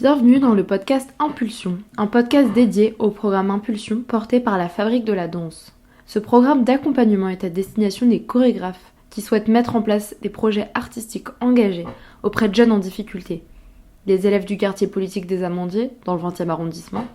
Bienvenue dans le podcast Impulsion, un podcast dédié au programme Impulsion porté par la Fabrique de la Danse. Ce programme d'accompagnement est à destination des chorégraphes qui souhaitent mettre en place des projets artistiques engagés auprès de jeunes en difficulté, des élèves du quartier politique des Amandiers, dans le 20e arrondissement,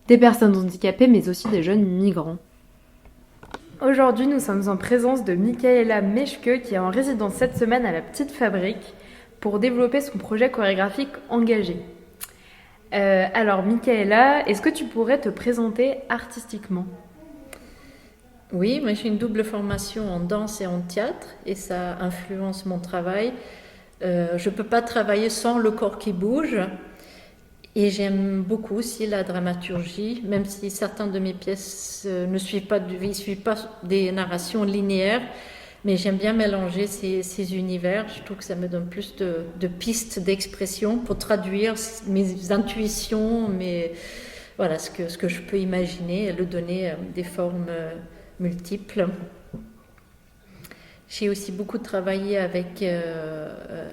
des personnes handicapées mais aussi des jeunes migrants. Aujourd'hui, nous sommes en présence de Michaela Meschke qui est en résidence cette semaine à la Petite Fabrique pour développer son projet chorégraphique engagé. Alors, Michaela, est-ce que tu pourrais te présenter artistiquement ? Oui, moi j'ai une double formation en danse et en théâtre et ça influence mon travail. Je ne peux pas travailler sans le corps qui bouge et j'aime beaucoup aussi la dramaturgie, même si certaines de mes pièces ne suivent pas des narrations linéaires, mais j'aime bien mélanger ces univers. Je trouve que ça me donne plus de pistes d'expression pour traduire mes intuitions, voilà, ce que je peux imaginer et le donner des formes multiples. J'ai aussi beaucoup travaillé avec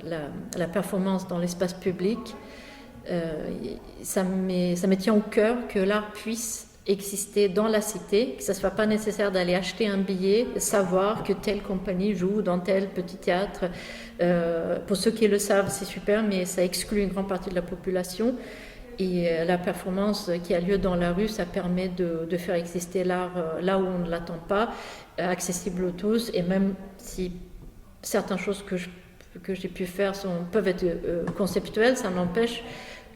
la performance dans l'espace public. Ça me tient au cœur que l'art puisse exister dans la cité, que ça ne soit pas nécessaire d'aller acheter un billet, savoir que telle compagnie joue dans tel petit théâtre. Pour ceux qui le savent, c'est super, mais ça exclut une grande partie de la population. Et la performance qui a lieu dans la rue, ça permet de faire exister l'art là où on ne l'attend pas, accessible à tous. Et même si certaines choses que j'ai pu faire peuvent être conceptuelles, ça n'empêche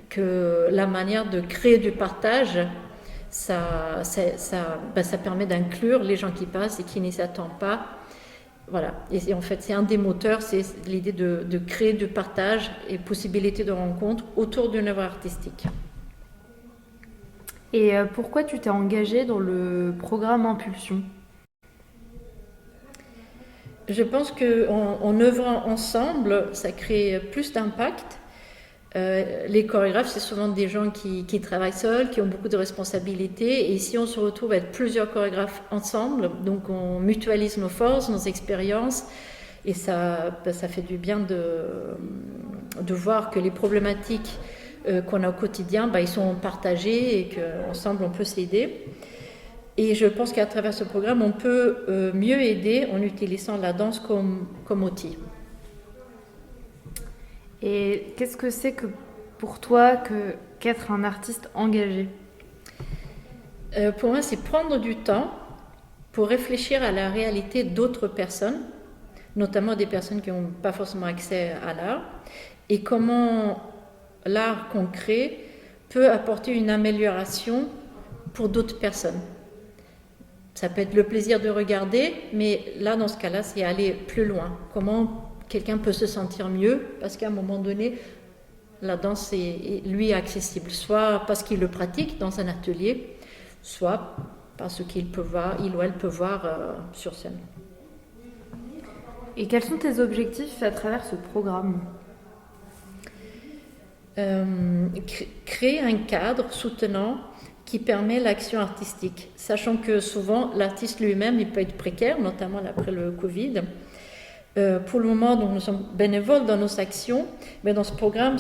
que la manière de créer du partage, ça permet d'inclure les gens qui passent et qui n'y s'attendent pas. Voilà. Et en fait, c'est un des moteurs, c'est l'idée de créer du partage et possibilité de rencontre autour d'une œuvre artistique. Et pourquoi tu t'es engagée dans le programme Impulsion ? Je pense qu'en œuvrant ensemble, ça crée plus d'impact. Les chorégraphes, c'est souvent des gens qui travaillent seuls, qui ont beaucoup de responsabilités. Et ici, on se retrouve à être plusieurs chorégraphes ensemble. Donc, on mutualise nos forces, nos expériences. Et ça fait du bien de voir que les problématiques qu'on a au quotidien, ils sont partagées et qu'ensemble, on peut s'aider. Et je pense qu'à travers ce programme, on peut mieux aider en utilisant la danse comme outil. Et qu'est-ce que c'est que pour toi qu'être un artiste engagé ? Pour moi, c'est prendre du temps pour réfléchir à la réalité d'autres personnes, notamment des personnes qui n'ont pas forcément accès à l'art, et comment l'art qu'on crée peut apporter une amélioration pour d'autres personnes. Ça peut être le plaisir de regarder, mais là, dans ce cas-là, c'est aller plus loin. Comment quelqu'un peut se sentir mieux parce qu'à un moment donné, la danse est lui accessible, soit parce qu'il le pratique dans un atelier, soit parce qu'il ou elle peut voir sur scène. Et quels sont tes objectifs à travers ce programme ? Créer un cadre soutenant qui permet l'action artistique, sachant que souvent l'artiste lui-même il peut être précaire, notamment après le Covid. Pour le moment, donc, nous sommes bénévoles dans nos actions, mais dans ce programme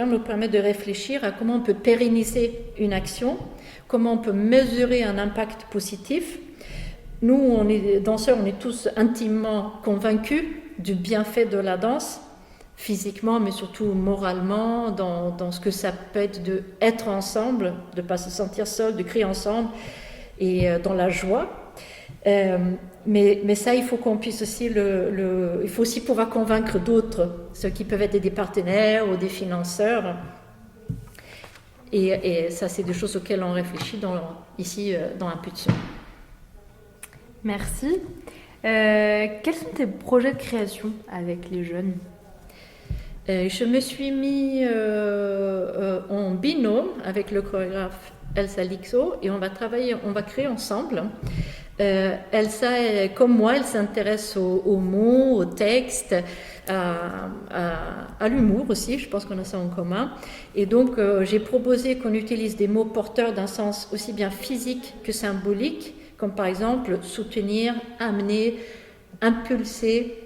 nous permet de réfléchir à comment on peut pérenniser une action, comment on peut mesurer un impact positif. Nous, on est danseurs, on est tous intimement convaincus du bienfait de la danse, physiquement, mais surtout moralement, dans ce que ça peut être d'être ensemble, de ne pas se sentir seul, de créer ensemble, et dans la joie. Mais ça, il faut qu'on puisse aussi il faut aussi pouvoir convaincre d'autres, ceux qui peuvent être des partenaires ou des financeurs. Et ça, c'est des choses auxquelles on réfléchit ici dans Impulsion. Merci. Quels sont tes projets de création avec les jeunes ? Je me suis mis en binôme avec le chorégraphe Elsa Lixo et on va créer ensemble. Elsa, comme moi, elle s'intéresse aux mots, aux textes, à l'humour aussi, je pense qu'on a ça en commun. Et donc, j'ai proposé qu'on utilise des mots porteurs d'un sens aussi bien physique que symbolique, comme par exemple soutenir, amener, impulser,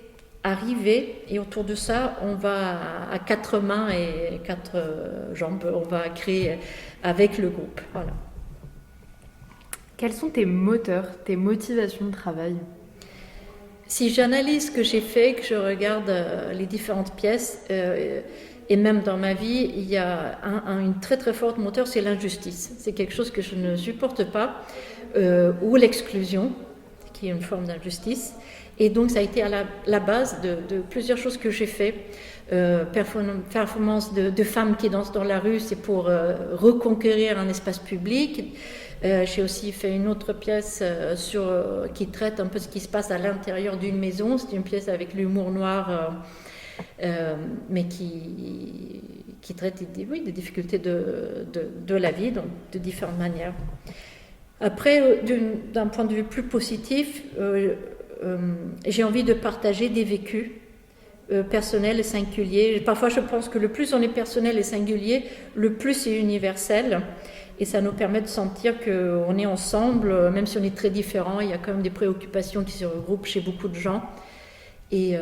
arriver et autour de ça, on va à 4 mains et 4 jambes, on va créer avec le groupe. Voilà. Quels sont tes moteurs, tes motivations de travail ? Si j'analyse ce que j'ai fait, que je regarde les différentes pièces, et même dans ma vie, il y a une très très forte moteur, c'est l'injustice. C'est quelque chose que je ne supporte pas, ou l'exclusion, qui est une forme d'injustice. Et donc ça a été à la base de plusieurs choses que j'ai fait. Performance de femmes qui dansent dans la rue, c'est pour reconquérir un espace public. J'ai aussi fait une autre pièce qui traite un peu ce qui se passe à l'intérieur d'une maison. C'est une pièce avec l'humour noir, mais qui traite des difficultés de la vie, donc de différentes manières. Après, d'un point de vue plus positif, j'ai envie de partager des vécus personnels et singuliers. Parfois, je pense que le plus on est personnel et singulier, le plus c'est universel. Et ça nous permet de sentir qu'on est ensemble, même si on est très différents, il y a quand même des préoccupations qui se regroupent chez beaucoup de gens. Et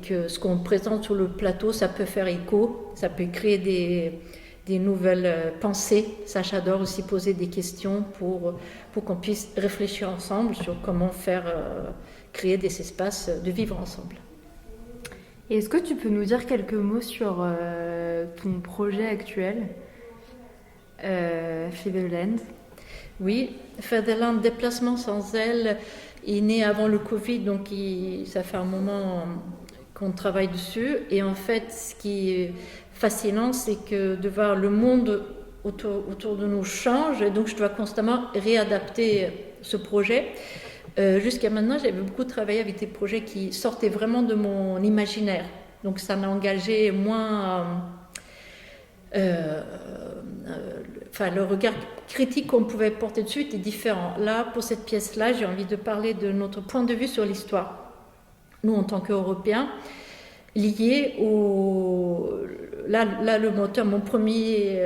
que ce qu'on présente sur le plateau, ça peut faire écho, ça peut créer des nouvelles pensées. Ça, j'adore aussi poser des questions pour qu'on puisse réfléchir ensemble sur comment créer des espaces de vivre ensemble. Et est-ce que tu peux nous dire quelques mots sur ton projet actuel, Featherland ? Oui, Featherland, déplacement sans aile, est né avant le Covid, donc ça fait un moment qu'on travaille dessus. Et en fait, ce qui est fascinant, c'est que de voir le monde autour de nous change, et donc je dois constamment réadapter ce projet. Jusqu'à maintenant, j'avais beaucoup travaillé avec des projets qui sortaient vraiment de mon imaginaire. Donc ça m'a engagé moins... le regard critique qu'on pouvait porter dessus était différent. Là, pour cette pièce-là, j'ai envie de parler de notre point de vue sur l'histoire. Nous, en tant qu'Européens, liés au... Là, le moteur, mon premier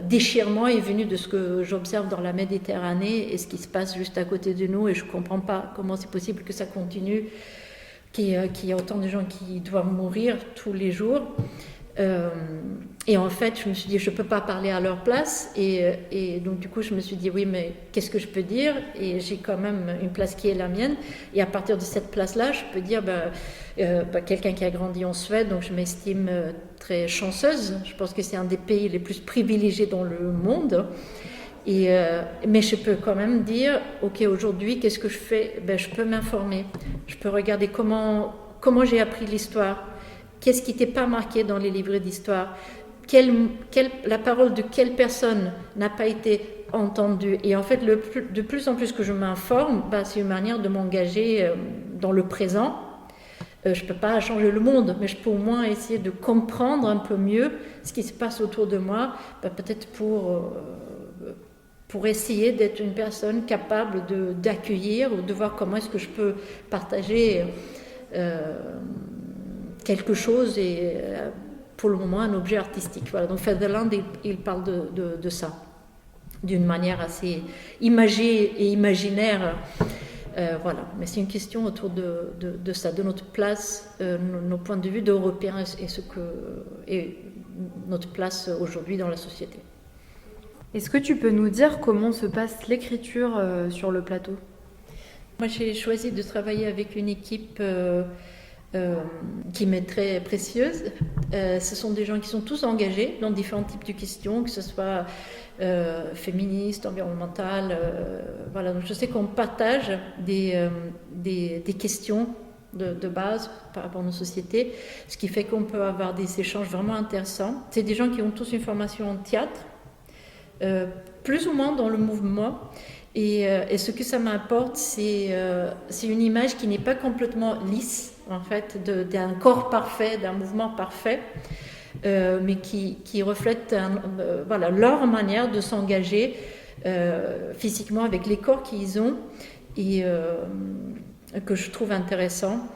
déchirement est venu de ce que j'observe dans la Méditerranée et ce qui se passe juste à côté de nous, et je ne comprends pas comment c'est possible que ça continue, qu'il y a autant de gens qui doivent mourir tous les jours. Et en fait, je me suis dit, je ne peux pas parler à leur place. Et donc, du coup, je me suis dit, oui, mais qu'est-ce que je peux dire ? Et j'ai quand même une place qui est la mienne. Et à partir de cette place-là, je peux dire, quelqu'un qui a grandi en Suède, donc je m'estime très chanceuse. Je pense que c'est un des pays les plus privilégiés dans le monde. Mais je peux quand même dire, OK, aujourd'hui, qu'est-ce que je fais ? Je peux m'informer. Je peux regarder comment j'ai appris l'histoire. Qu'est-ce qui n'était pas marqué dans les livrets d'histoire ? La parole de quelle personne n'a pas été entendue ? Et en fait, de plus en plus que je m'informe, c'est une manière de m'engager dans le présent. Je ne peux pas changer le monde, mais je peux au moins essayer de comprendre un peu mieux ce qui se passe autour de moi, peut-être pour essayer d'être une personne capable d'accueillir ou de voir comment est-ce que je peux partager quelque chose, et pour le moment un objet artistique. Voilà. Donc Featherland, il parle de ça, d'une manière assez imagée et imaginaire. Voilà. Mais c'est une question autour de ça, de notre place, nos points de vue d'Européens et notre place aujourd'hui dans la société. Est-ce que tu peux nous dire comment se passe l'écriture sur le plateau ? Moi, j'ai choisi de travailler avec une équipe qui m'est très précieuse. Ce sont des gens qui sont tous engagés dans différents types de questions, que ce soit féministes, environnementales. Voilà. Donc je sais qu'on partage des questions de base par rapport à nos sociétés, ce qui fait qu'on peut avoir des échanges vraiment intéressants. C'est des gens qui ont tous une formation en théâtre, plus ou moins dans le mouvement. Et ce que ça m'apporte, c'est une image qui n'est pas complètement lisse, en fait, d'un corps parfait, d'un mouvement parfait, mais qui reflète leur manière de s'engager physiquement avec les corps qu'ils ont, et que je trouve intéressant.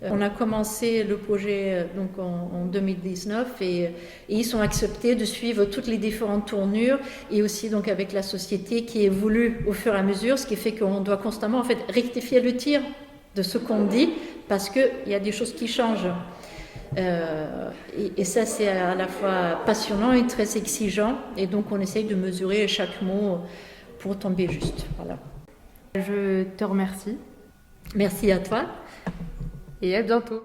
On a commencé le projet donc en 2019 et ils sont acceptés de suivre toutes les différentes tournures, et aussi donc avec la société qui évolue au fur et à mesure, ce qui fait qu'on doit constamment en fait rectifier le tir de ce qu'on dit, parce qu'il y a des choses qui changent. Et ça, c'est à la fois passionnant et très exigeant. Et donc, on essaye de mesurer chaque mot pour tomber juste. Voilà. Je te remercie. Merci à toi. Et à bientôt.